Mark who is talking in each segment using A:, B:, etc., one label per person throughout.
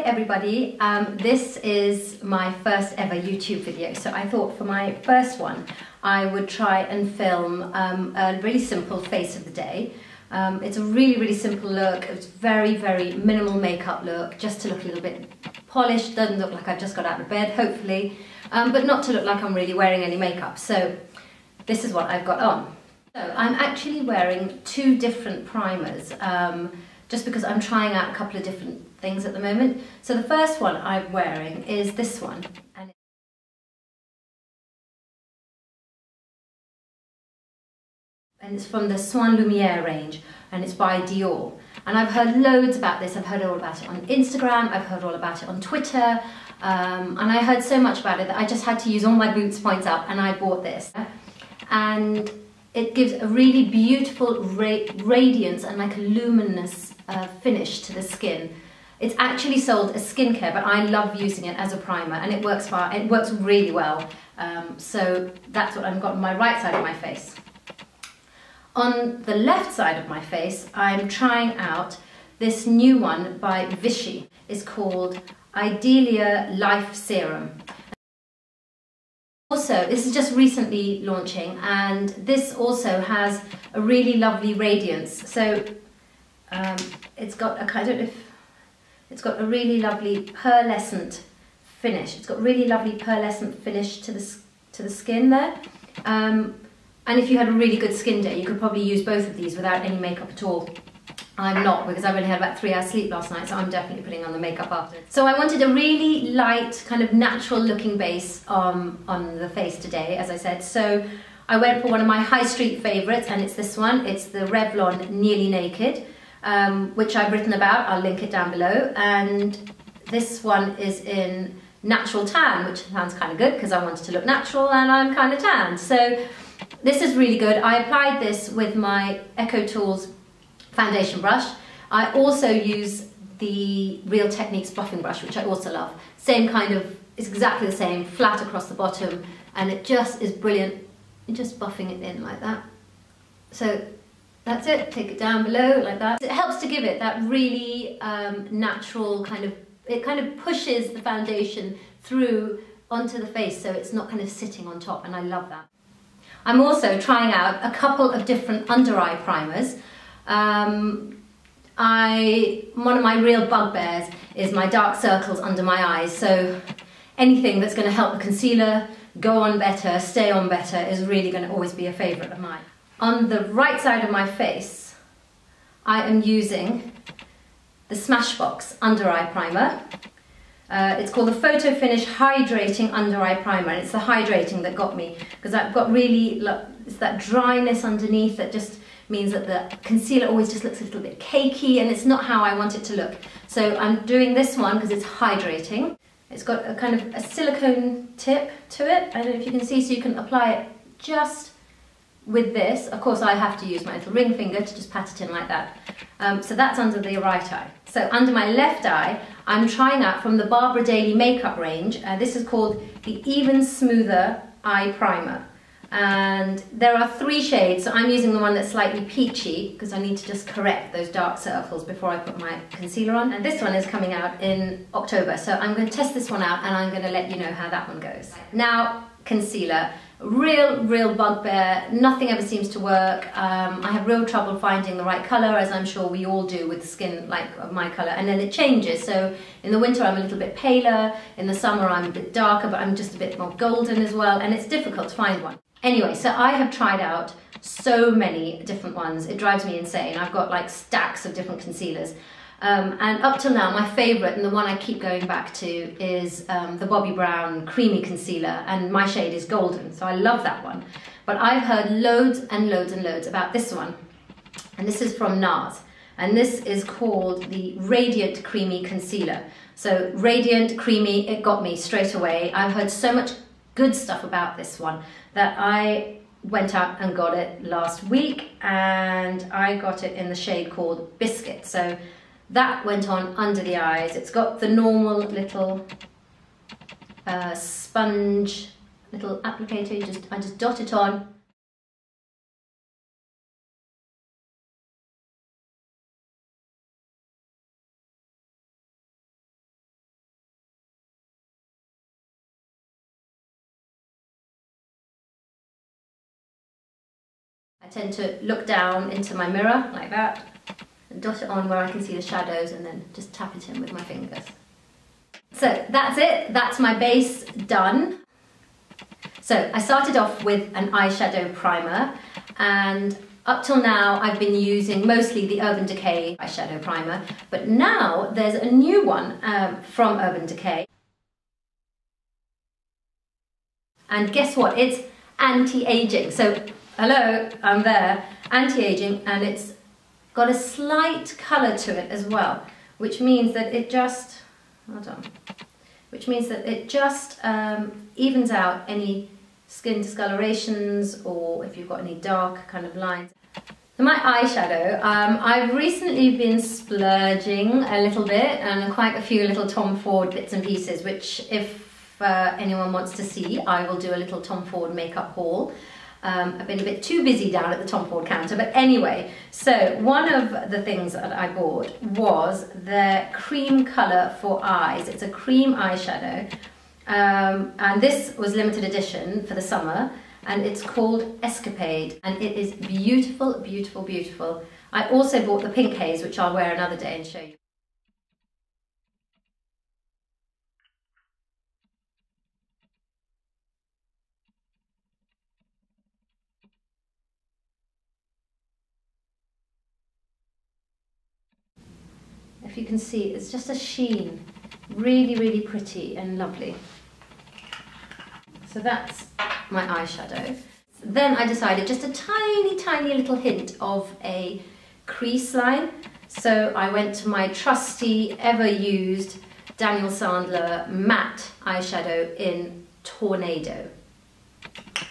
A: everybody, this is my first ever YouTube video, so I thought for my first one I would try and film a really simple face of the day. It's a really simple look. It's very minimal makeup look, just to look a little bit polished, doesn't look like I've just got out of bed, hopefully, but not to look like I'm really wearing any makeup. So this is what I've got on. So I'm actually wearing two different primers, just because I'm trying out a couple of different things at the moment. So the first one I'm wearing is this one, and it's from the Soin Lumiere range, and it's by Dior. And I've heard loads about this. I've heard all about it on Instagram, I've heard all about it on Twitter, and I heard so much about it that I just had to use all my boots points up, and I bought this. And it gives a really beautiful radiance and like a luminous finish to the skin. It's actually sold as skincare, but I love using it as a primer, and it works really well. So that's what I've got on my right side of my face. On the left side of my face, I'm trying out this new one by Vichy. It's called Idelia Life Serum. Also, this is just recently launching, and this also has a really lovely radiance. So it's got it's got a really lovely pearlescent finish. It's got really lovely pearlescent finish to the skin there. And if you had a really good skin day, you could probably use both of these without any makeup at all. I'm not, because I've only had about 3 hours sleep last night, so I'm definitely putting on the makeup after. So I wanted a really light, kind of natural looking base on the face today, as I said. So I went for one of my high street favourites, and it's this one. It's the Revlon Nearly Naked, which I've written about. I'll link it down below. And this one is in Natural Tan, which sounds kind of good because I wanted to look natural and I'm kind of tan. So this is really good. I applied this with my Eco Tools foundation brush. I also use the Real Techniques buffing brush, which I also love. Same kind of, it's exactly the same, flat across the bottom, and it just is brilliant. You're just buffing it in like that. So that's it, take it down below like that. It helps to give it that really natural kind of, it kind of pushes the foundation through onto the face, so it's not kind of sitting on top, and I love that. I'm also trying out a couple of different under eye primers. One of my real bugbears is my dark circles under my eyes, so anything that's going to help the concealer go on better, stay on better, is really going to always be a favourite of mine. On the right side of my face, I am using the Smashbox under eye primer. It's called the Photo Finish Hydrating Under Eye Primer, and it's the hydrating that got me, because I've got really, it's that dryness underneath that just means that the concealer always just looks a little bit cakey, and it's not how I want it to look. So I'm doing this one because it's hydrating. It's got a kind of a silicone tip to it. I don't know if you can see, so you can apply it just with this. Of course, I have to use my little ring finger to just pat it in like that. So that's under the right eye. So under my left eye, I'm trying out from the Barbara Daly makeup range. This is called the Even Smoother Eye Primer. And there are 3 shades, so I'm using the one that's slightly peachy because I need to just correct those dark circles before I put my concealer on. And this one is coming out in October, so I'm going to test this one out and I'm going to let you know how that one goes. Now, concealer. Real bugbear. Nothing ever seems to work. I have real trouble finding the right colour, as I'm sure we all do with skin like of my colour, and then it changes. So in the winter I'm a little bit paler, in the summer I'm a bit darker, but I'm just a bit more golden as well, and it's difficult to find one. Anyway, so I have tried out so many different ones. It drives me insane. I've got like stacks of different concealers. And up till now, my favourite, and the one I keep going back to, is the Bobbi Brown Creamy Concealer, and my shade is Golden, so I love that one. But I've heard loads and loads about this one, and this is from Nars, and this is called the Radiant Creamy Concealer. So Radiant, Creamy, it got me straight away. I've heard so much good stuff about this one that I went out and got it last week, and I got it in the shade called Biscuit. So that went on under the eyes. It's got the normal little sponge, little applicator. I just dot it on. I tend to look down into my mirror like that and dot it on where I can see the shadows and then just tap it in with my fingers. So that's it, that's my base done. So I started off with an eyeshadow primer, and up till now I've been using mostly the Urban Decay eyeshadow primer, but now there's a new one from Urban Decay. And guess what? It's anti-aging. So hello, I'm there. Anti-aging, and it's got a slight colour to it as well, which means that it just, hold on, which means that it just evens out any skin discolorations or if you've got any dark kind of lines. So my eyeshadow, I've recently been splurging a little bit and quite a few little Tom Ford bits and pieces, which if anyone wants to see, I will do a little Tom Ford makeup haul. I've been a bit too busy down at the Tom Ford counter, but anyway, so one of the things that I bought was their cream colour for eyes. It's a cream eyeshadow, and this was limited edition for the summer, and it's called Escapade, and it is beautiful, beautiful, beautiful. I also bought the pink haze, which I'll wear another day and show you. If you can see, it's just a sheen. Really, really pretty and lovely. So that's my eyeshadow. Then I decided just a tiny, tiny little hint of a crease line. So I went to my trusty, ever used Daniel Sandler matte eyeshadow in Tornado.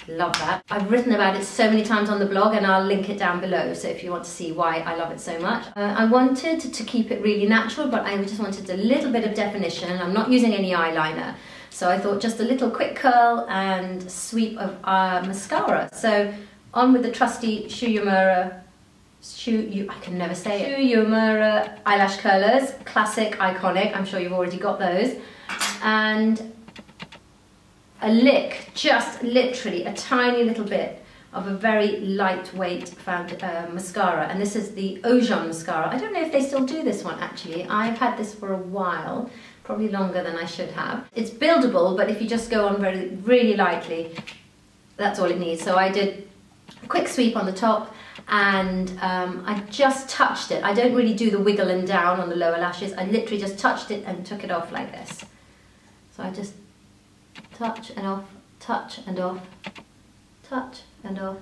A: Love that. I've written about it so many times on the blog, and I'll link it down below, so if you want to see why I love it so much. I wanted to keep it really natural, but I just wanted a little bit of definition. I'm not using any eyeliner, so I thought just a little quick curl and sweep of mascara. So on with the trusty Uemura, I can never say it, Uemura eyelash curlers, classic, iconic, I'm sure you've already got those, and a lick, just literally a tiny little bit of a very lightweight mascara, and this is the Ojon mascara. I don't know if they still do this one actually. I've had this for a while, probably longer than I should have. It's buildable, but if you just go on really lightly, that's all it needs. So I did a quick sweep on the top, and I just touched it. I don't really do the wiggle and down on the lower lashes. I literally just touched it and took it off like this. So I just touch and off, touch and off, touch and off,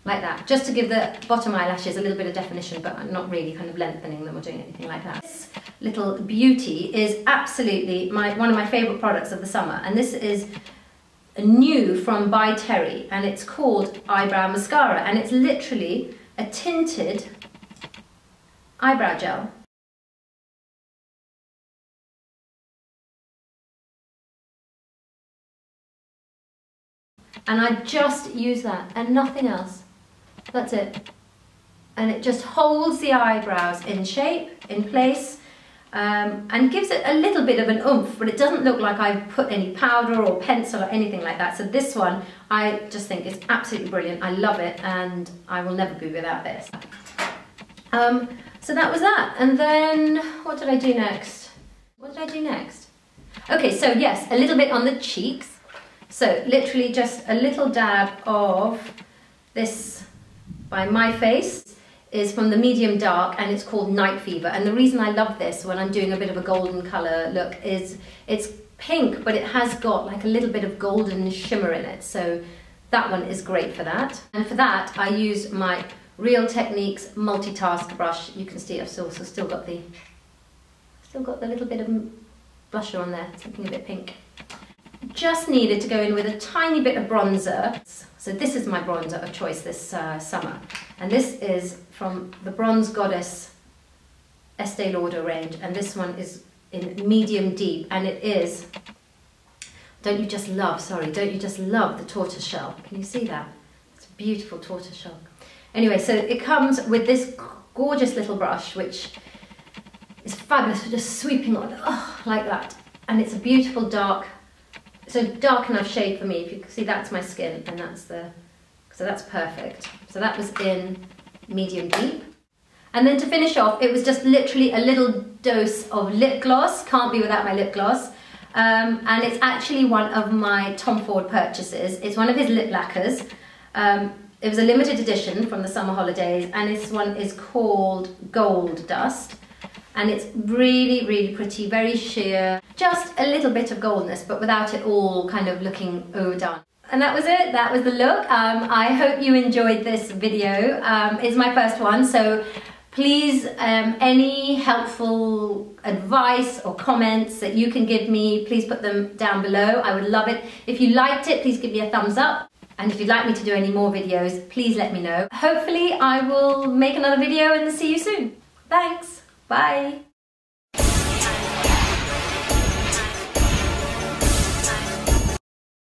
A: like that, just to give the bottom eyelashes a little bit of definition, but I'm not really kind of lengthening them or doing anything like that. This little beauty is absolutely one of my favourite products of the summer, and this is new from By Terry, and it's called Eyebrow Mascara, and it's literally a tinted eyebrow gel. And I just use that and nothing else. That's it. And it just holds the eyebrows in shape, in place, and gives it a little bit of an oomph, but it doesn't look like I've put any powder or pencil or anything like that. So this one, I just think is absolutely brilliant. I love it, and I will never be without this. So that was that. And then, what did I do next? What did I do next? Okay, so yes, a little bit on the cheeks. So literally just a little dab of this by myface, is from the medium dark, and it's called Night Fever. And the reason I love this when I'm doing a bit of a golden colour look is it's pink, but it has got like a little bit of golden shimmer in it. So that one is great for that. And for that I use my Real Techniques multitask brush. You can see I've also still got the little bit of blusher on there, something a bit pink. Just needed to go in with a tiny bit of bronzer. So this is my bronzer of choice this summer, and this is from the Bronze Goddess Estee Lauder range, and this one is in medium deep, and it is, don't you just love the tortoise shell? Can you see that? It's a beautiful tortoise shell. Anyway, so it comes with this gorgeous little brush, which is fabulous for just sweeping on, like that, and it's a beautiful dark enough shade for me. If you can see, that's my skin, and that's the So that's perfect. So that was in medium deep. And then to finish off, it was just literally a little dose of lip gloss. Can't be without my lip gloss. And it's actually one of my Tom Ford purchases. It's one of his lip lacquers. It was a limited edition from the summer holidays, and this one is called Gold Dust. And it's really, really pretty, very sheer. Just a little bit of goldness, but without it all kind of looking overdone. And that was it, that was the look. I hope you enjoyed this video. It's my first one, so please, any helpful advice or comments that you can give me, please put them down below. I would love it. If you liked it, please give me a thumbs up. And if you'd like me to do any more videos, please let me know. Hopefully I will make another video and see you soon. Thanks, bye.